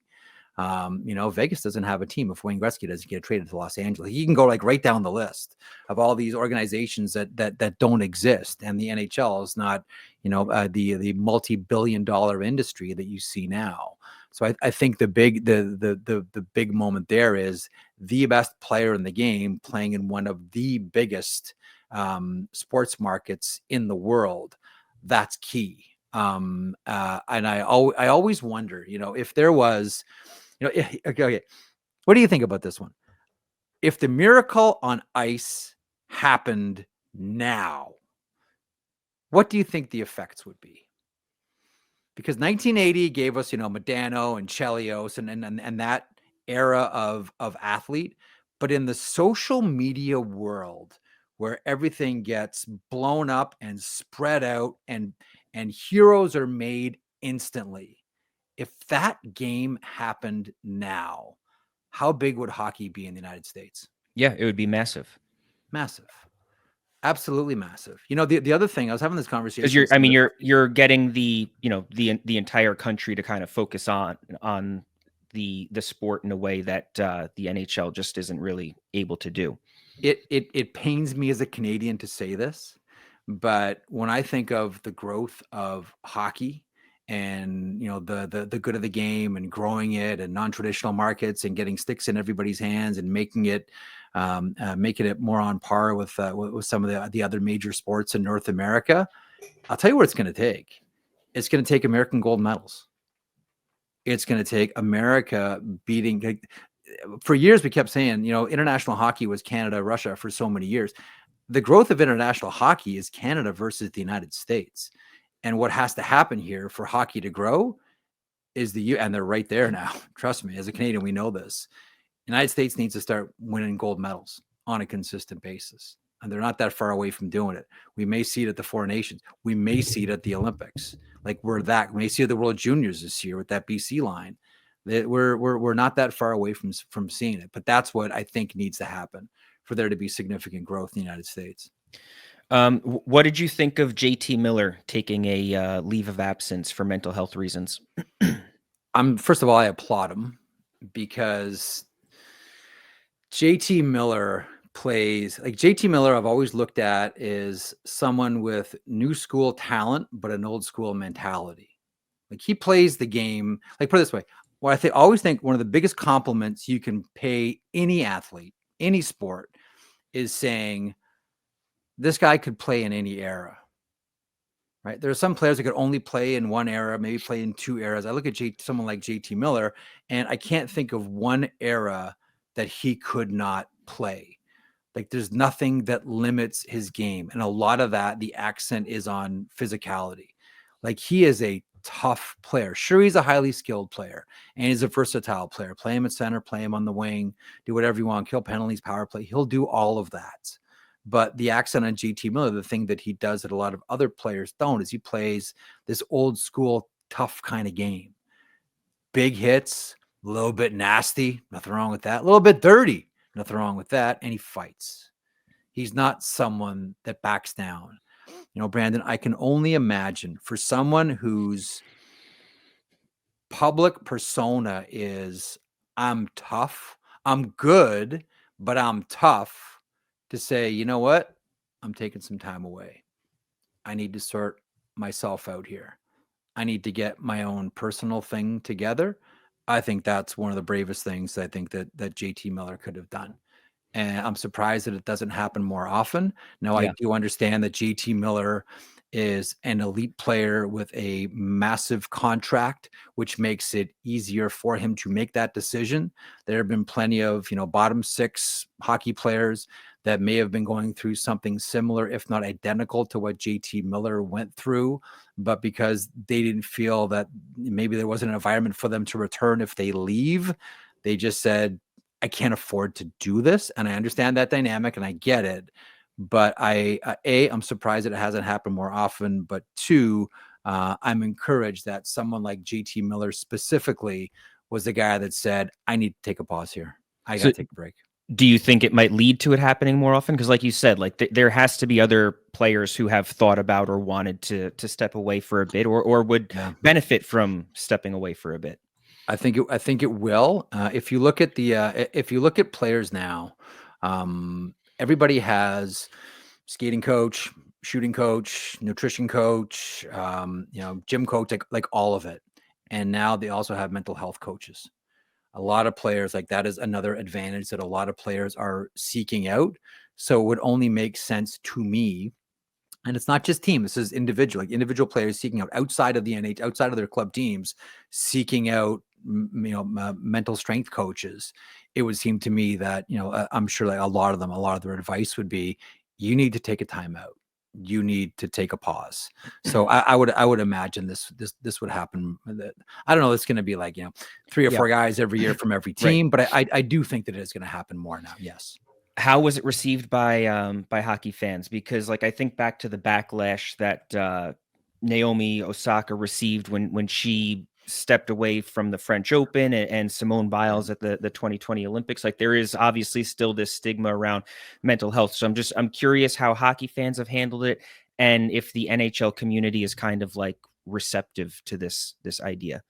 Vegas doesn't have a team if Wayne Gretzky doesn't get traded to Los Angeles. You can go like right down the list of all these organizations that don't exist, and the NHL is not, the multi-billion-dollar industry that you see now. So I think the big moment there is the best player in the game playing in one of the biggest sports markets in the world. That's key. And I always wonder, if there was. Okay. What do you think about this one? If the miracle on ice happened now, what do you think the effects would be? Because 1980 gave us, Modano and Chelios and that era of athlete. But in the social media world where everything gets blown up and spread out and heroes are made instantly, if that game happened now, how big would hockey be in the United States? Yeah, it would be massive. Massive. Absolutely massive. The other thing, I was having this conversation. Because you're getting the entire country to kind of focus on the sport in a way that the NHL just isn't really able to do. It pains me as a Canadian to say this, but when I think of the growth of hockey and the good of the game and growing it and non-traditional markets and getting sticks in everybody's hands and making it more on par with some of the other major sports in North America, I'll tell you what it's going to take. It's going to take American gold medals. It's going to take America beating. For years, we kept saying, international hockey was Canada, Russia for so many years. The growth of international hockey is Canada versus the United States. And what has to happen here for hockey to grow is and they're right there now. Trust me, as a Canadian, we know this. The United States needs to start winning gold medals on a consistent basis. And they're not that far away from doing it. We may see it at the Four Nations. We may see it at the Olympics. Like we may see it at the World Juniors this year with that BC line. We're not that far away from seeing it. But that's what I think needs to happen for there to be significant growth in the United States. What did you think of JT Miller taking a leave of absence for mental health reasons? First of all, I applaud him because JT Miller I've always looked at is someone with new school talent, but an old school mentality. Like he plays the game, like put it this way, what I always think one of the biggest compliments you can pay any athlete, any sport, is saying, this guy could play in any era, right? There are some players that could only play in one era, maybe play in 2 eras. I look at someone like JT Miller, and I can't think of one era that he could not play. Like there's nothing that limits his game. And a lot of that, the accent is on physicality. Like he is a tough player. Sure, he's a highly skilled player and he's a versatile player. Play him at center, play him on the wing, do whatever you want, kill penalties, power play. He'll do all of that. But the accent on JT Miller, the thing that he does that a lot of other players don't, is he plays this old school, tough kind of game. Big hits, a little bit nasty, nothing wrong with that. A little bit dirty, nothing wrong with that. And he fights. He's not someone that backs down. Brandon, I can only imagine for someone whose public persona is, I'm tough, I'm good, but I'm tough, to say, you know what? I'm taking some time away. I need to sort myself out here. I need to get my own personal thing together. I think that's one of the bravest things I think that JT Miller could have done. And I'm surprised that it doesn't happen more often. Now, I Yeah. do understand that JT Miller is an elite player with a massive contract, which makes it easier for him to make that decision. There have been plenty of, bottom six hockey players that may have been going through something similar, if not identical to what JT Miller went through, but because they didn't feel that maybe there wasn't an environment for them to return if they leave, they just said, I can't afford to do this. And I understand that dynamic and I get it. But I'm surprised that it hasn't happened more often. But two, I'm encouraged that someone like JT Miller specifically was the guy that said, I need to take a pause here. I got to take a break. Do you think it might lead to it happening more often? Because like you said, like there has to be other players who have thought about or wanted to step away for a bit or would benefit from stepping away for a bit. I think it will. If you look at players now, everybody has skating coach, shooting coach, nutrition coach, gym coach, like all of it. And now they also have mental health coaches. A lot of players, like that is another advantage that a lot of players are seeking out. So it would only make sense to me. And it's not just team. This is individual players seeking out outside of the NH, outside of their club teams, seeking out, mental strength coaches. It would seem to me that, I'm sure like a lot of their advice would be, you need to take a timeout. You need to take a pause. So I would imagine this would happen. I don't know. It's going to be like, 3 or 4 guys every year from every team, but I do think that it's going to happen more now. Yes. How was it received by hockey fans? Because like I think back to the backlash that Naomi Osaka received when she stepped away from the French Open and Simone Biles at the 2020 Olympics. Like there is obviously still this stigma around mental health. So I'm curious how hockey fans have handled it and if the NHL community is kind of like receptive to this idea.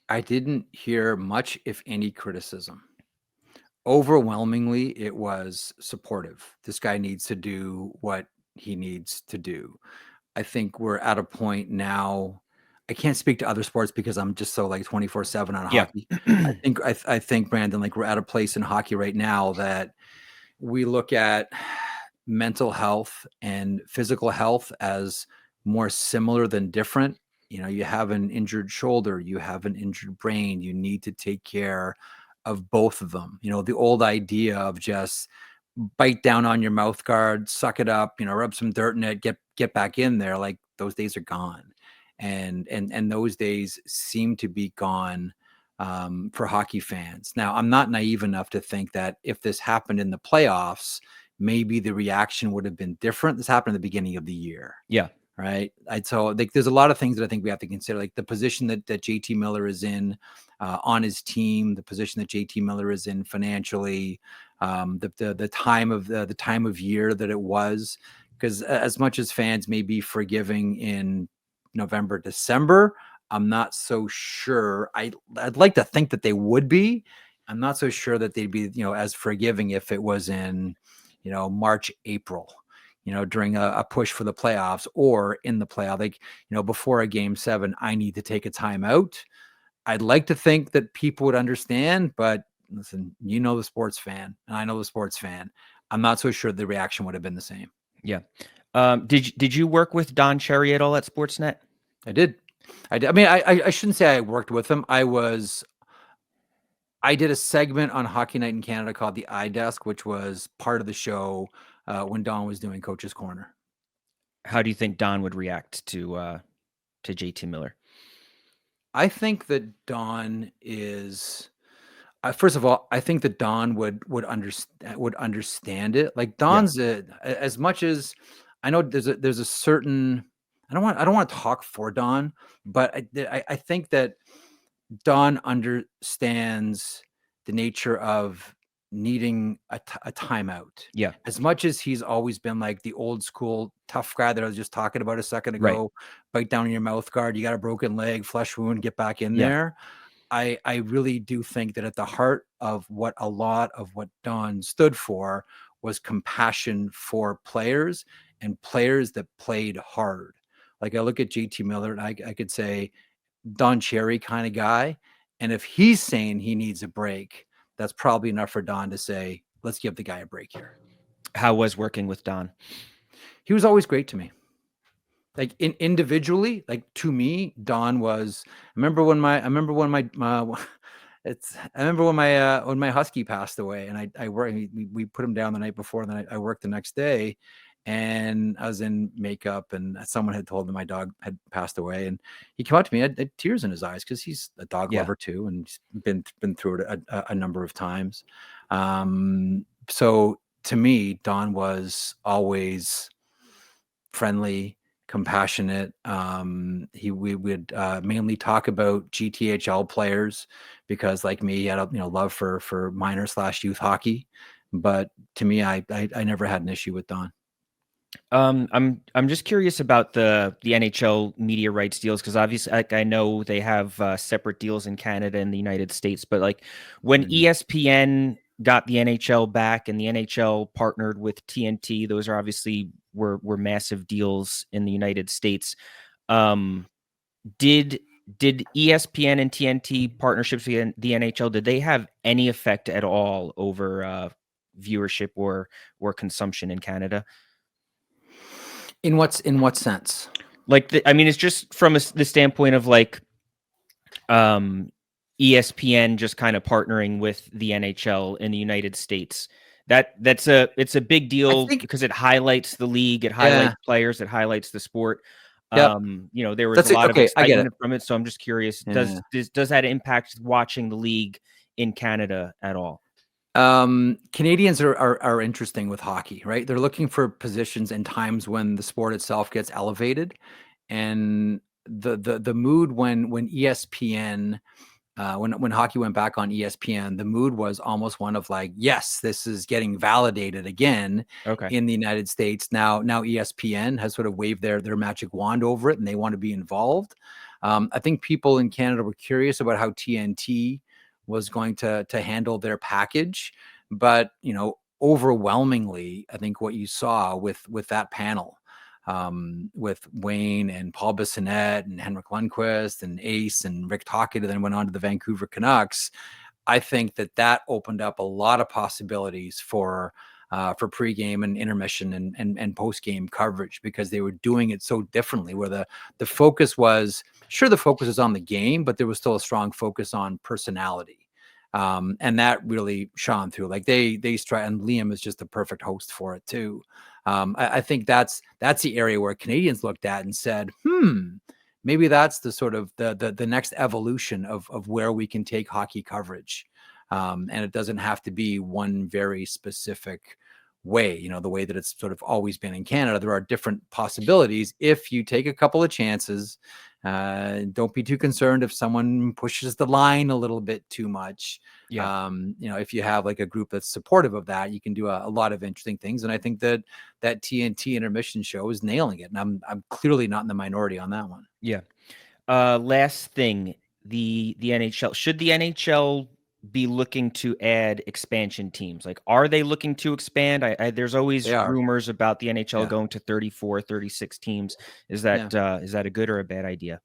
I didn't hear much, if any, criticism. Overwhelmingly, it was supportive. This guy needs to do what he needs to do. I think we're at a point now. I can't speak to other sports because I'm just so like 24/7 on hockey. I think Brandon, like we're at a place in hockey right now that we look at mental health and physical health as more similar than different. You have an injured shoulder, you have an injured brain, you need to take care of both of them. The old idea of just bite down on your mouth guard, suck it up, rub some dirt in it, get back in there. Like those days are gone. And those days seem to be gone for hockey fans. Now, I'm not naive enough to think that if this happened in the playoffs, maybe the reaction would have been different. This happened at the beginning of the year. Yeah. Right. So like, there's a lot of things that I think we have to consider, like the position that JT Miller is in on his team, the position that JT Miller is in financially, the time of year that it was, because as much as fans may be forgiving in November, December, I'm not so sure. I'd like to think that they would be. I'm not so sure that they'd be, as forgiving if it was in, March, April. During a push for the playoffs or in the playoff, like, before a game 7, I need to take a timeout. I'd like to think that people would understand, but listen, the sports fan, and I know the sports fan. I'm not so sure the reaction would have been the same. Yeah. Did you work with Don Cherry at all at Sportsnet? I did. I mean, I shouldn't say I worked with him. I did a segment on Hockey Night in Canada called the iDesk, which was part of the show when Don was doing Coach's Corner. How do you think Don would react to JT Miller? I think that Don is. First of all, I think that Don would understand it. Like Don's as much as I know, there's a certain. I don't want to talk for Don, but I think that Don understands the nature of needing a timeout. Yeah. As much as he's always been like the old school tough guy that I was just talking about a second ago, bite down on your mouth guard, you got a broken leg, flesh wound, get back in there. I really do think that at the heart of what a lot of what Don stood for was compassion for players and players that played hard. Like I look at JT Miller and I could say, Don Cherry kind of guy. And if he's saying he needs a break, that's probably enough for Don to say, let's give the guy a break here. How was working with Don? He was always great to me. Like individually, like to me, Don was. I remember when my when my husky passed away, and I worked. We put him down the night before, and then I worked the next day, and I was in makeup, and someone had told me my dog had passed away, and he came up to me, had tears in his eyes because he's a dog lover too, and he's been through it a number of times. So to me, Don was always friendly, compassionate. We would mainly talk about GTHL players because, like me, he had a love for minor/youth hockey. But to me, I never had an issue with Don. I'm just curious about the NHL media rights deals, because obviously, like, I know they have separate deals in Canada and the United States, but like when ESPN got the NHL back and the NHL partnered with TNT, those are obviously were massive deals in the United States. Did ESPN and TNT partnerships with the NHL, did they have any effect at all over viewership or consumption in Canada? In what sense? Like, I mean, it's just from the standpoint of like ESPN just kind of partnering with the NHL in the United States. It's a big deal because it highlights the league, it highlights players, it highlights the sport. There was a lot of excitement from it. So I'm just curious, does that impact watching the league in Canada at all? Canadians are interesting with hockey, right? They're looking for positions and times when the sport itself gets elevated, and the mood when ESPN when hockey went back on ESPN, the mood was almost one of like, yes, this is getting validated again in the United States. Now ESPN has sort of waved their magic wand over it, and they want to be involved. I think people in Canada were curious about how TNT was going to handle their package, but overwhelmingly, I think what you saw with that panel, with Wayne and Paul Bissonnette and Henrik Lundqvist and Ace and Rick Tocchet, and then went on to the Vancouver Canucks. I think that opened up a lot of possibilities for pregame and intermission and postgame coverage, because they were doing it so differently, where the focus was, sure, the focus is on the game, but there was still a strong focus on personality. And that really shone through. Like they try, and Liam is just the perfect host for it too. I think that's the area where Canadians looked at and said, maybe that's the sort of the next evolution of where we can take hockey coverage. And it doesn't have to be one very specific way, the way that it's sort of always been in Canada. There are different possibilities if you take a couple of chances. Don't be too concerned if someone pushes the line a little bit too much. If you have like a group that's supportive of that, you can do a lot of interesting things. And I think that TNT intermission show is nailing it. And I'm clearly not in the minority on that one. Yeah. Last thing, the NHL, should the NHL be looking to add expansion teams? Like, are they looking to expand? There's always rumors about the NHL going to 34, 36 teams. Is that a good or a bad idea?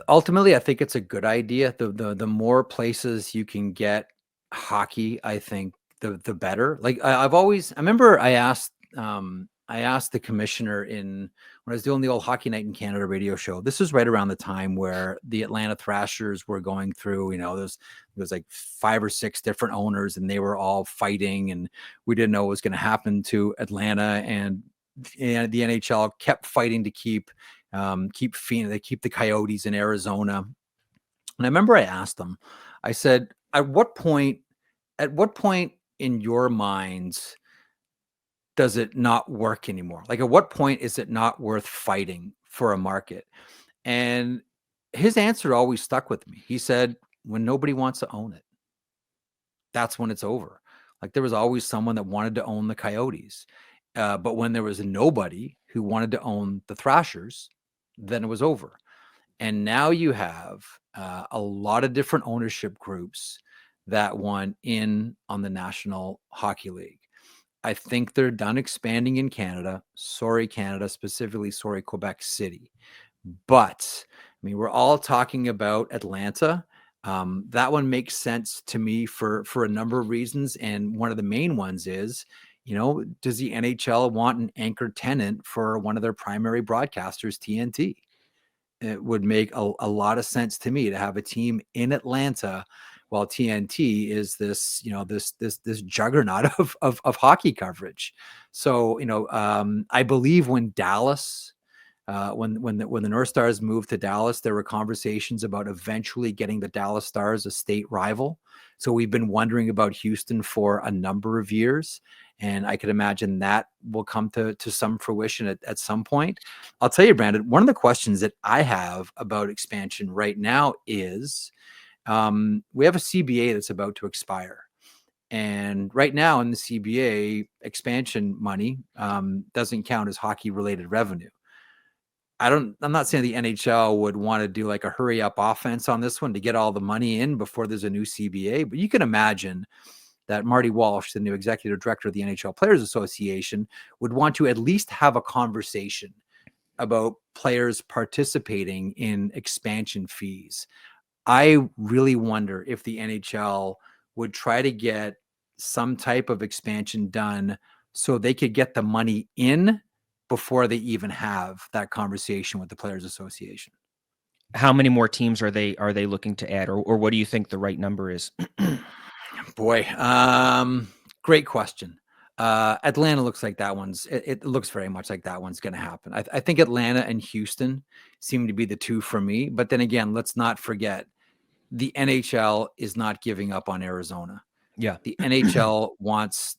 Ultimately, I think it's a good idea. The more places you can get hockey, I think the better. Like I remember I asked the commissioner when I was doing the old Hockey Night in Canada radio show. This was right around the time where the Atlanta Thrashers were going through, there was like 5 or 6 different owners, and they were all fighting, and we didn't know what was going to happen to Atlanta, and the NHL kept fighting to keep the Coyotes in Arizona. And I remember I asked them, I said, at what point in your minds does it not work anymore? Like, at what point is it not worth fighting for a market? And his answer always stuck with me. He said, when nobody wants to own it, that's when it's over. Like, there was always someone that wanted to own the Coyotes. But when there was nobody who wanted to own the Thrashers, then it was over. And now you have a lot of different ownership groups that want in on the National Hockey League. I think they're done expanding in Canada. Sorry, Canada, specifically sorry, Quebec City. But mean, we're all talking about Atlanta. That one makes sense to me for a number of reasons. And one of the main ones is, does the NHL want an anchor tenant for one of their primary broadcasters, TNT? It would make a lot of sense to me to have a team in Atlanta while TNT is this, this juggernaut of hockey coverage. So, I believe when Dallas, when the North Stars moved to Dallas, there were conversations about eventually getting the Dallas Stars a state rival. So we've been wondering about Houston for a number of years, and I could imagine that will come to some fruition at some point. I'll tell you, Brandon, one of the questions that I have about expansion right now is we have a CBA that's about to expire. And right now in the CBA, expansion money doesn't count as hockey related revenue. I'm not saying the NHL would want to do like a hurry up offense on this one to get all the money in before there's a new CBA, but you can imagine that Marty Walsh, the new executive director of the NHL Players Association, would want to at least have a conversation about players participating in expansion fees. I really wonder if the NHL would try to get some type of expansion done so they could get the money in before they even have that conversation with the Players Association. How many more teams are they looking to add, or what do you think the right number is? Boy, great question. Atlanta looks like that one's. It looks very much like that one's going to happen. I think Atlanta and Houston seem to be the two for me. But then again, let's not forget the NHL is not giving up on Arizona. Yeah, the NHL wants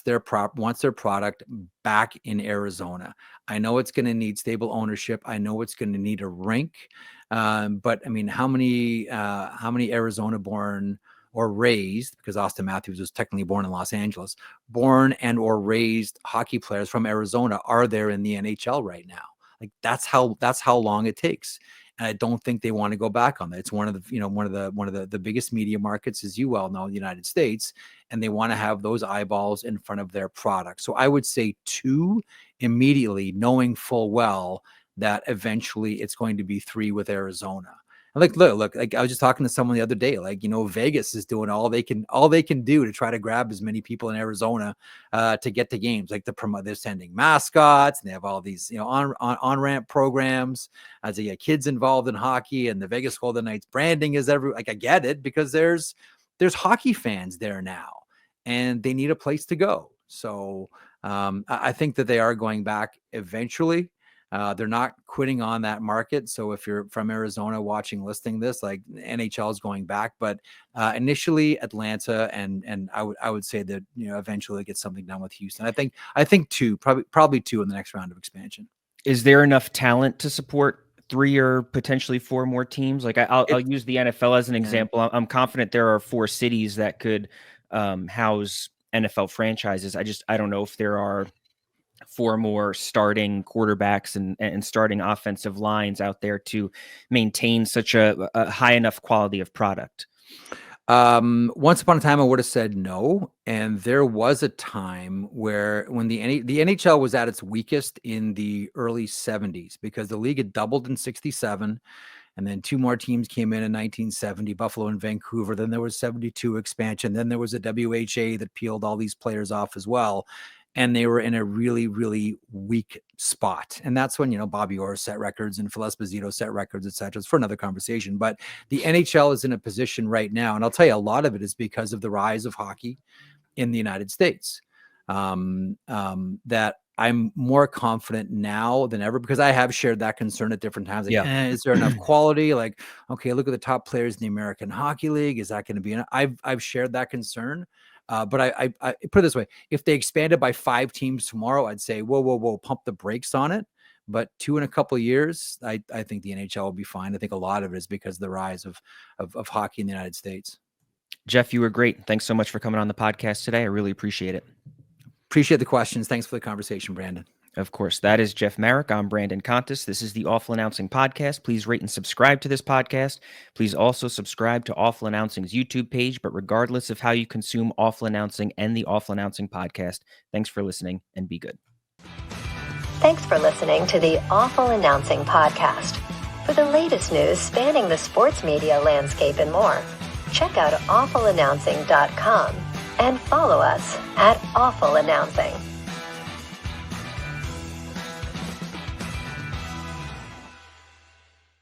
their product back in Arizona. I know it's going to need stable ownership. I know it's going to need a rink. But I mean, how many Arizona-born or raised, because Austin Matthews was technically born in Los Angeles, born and or raised hockey players from Arizona are there in the NHL right now? Like that's how long it takes. And I don't think they want to go back on that. It's one of the biggest media markets, as you well know, the United States, and they want to have those eyeballs in front of their product. So I would say 2 immediately, knowing full well that eventually it's going to be 3 with Arizona. And look, like I was just talking to someone the other day, like, Vegas is doing all they can do to try to grab as many people in Arizona to get to games, like they're sending mascots and they have all these, on-ramp programs as they get kids involved in hockey, and the Vegas Golden Knights branding is I get it, because there's hockey fans there now and they need a place to go. So I think that they are going back eventually. They're not quitting on that market. So if you're from Arizona listening this, like, NHL is going back, but initially Atlanta, and I would say that, eventually get something done with Houston. I think 2, probably 2 in the next round of expansion. Is there enough talent to support 3 or potentially 4 more teams? Like I'll use the NFL as an example. I'm confident there are 4 cities that could house NFL franchises. I don't know if there are 4 more starting quarterbacks and starting offensive lines out there to maintain such a high enough quality of product. Once upon a time, I would have said no. And there was a time when the NHL was at its weakest in the early 70s, because the league had doubled in 67. And then 2 more teams came in 1970, Buffalo and Vancouver. Then there was 72 expansion. Then there was a WHA that peeled all these players off as well. And they were in a really, really weak spot. And that's when, Bobby Orr set records and Phil Esposito set records, et cetera. It's for another conversation. But the NHL is in a position right now, and I'll tell you, a lot of it is because of the rise of hockey in the United States, that I'm more confident now than ever, because I have shared that concern at different times. Like, is there enough quality? Like, okay, look at the top players in the American Hockey League. Is that going to be enough? I've shared that concern. But I put it this way: if they expanded by 5 teams tomorrow, I'd say, whoa, pump the brakes on it. But 2 in a couple of years, I think the NHL will be fine. I think a lot of it is because of the rise of hockey in the United States. Jeff, you were great. Thanks so much for coming on the podcast today. I really appreciate it. Appreciate the questions. Thanks for the conversation, Brandon. Of course. That is Jeff Marek. I'm Brandon Contes. This is the Awful Announcing Podcast. Please rate and subscribe to this podcast. Please also subscribe to Awful Announcing's YouTube page. But regardless of how you consume Awful Announcing and the Awful Announcing Podcast, thanks for listening and be good. Thanks for listening to the Awful Announcing Podcast. For the latest news spanning the sports media landscape and more, check out awfulannouncing.com and follow us at Awful Announcing.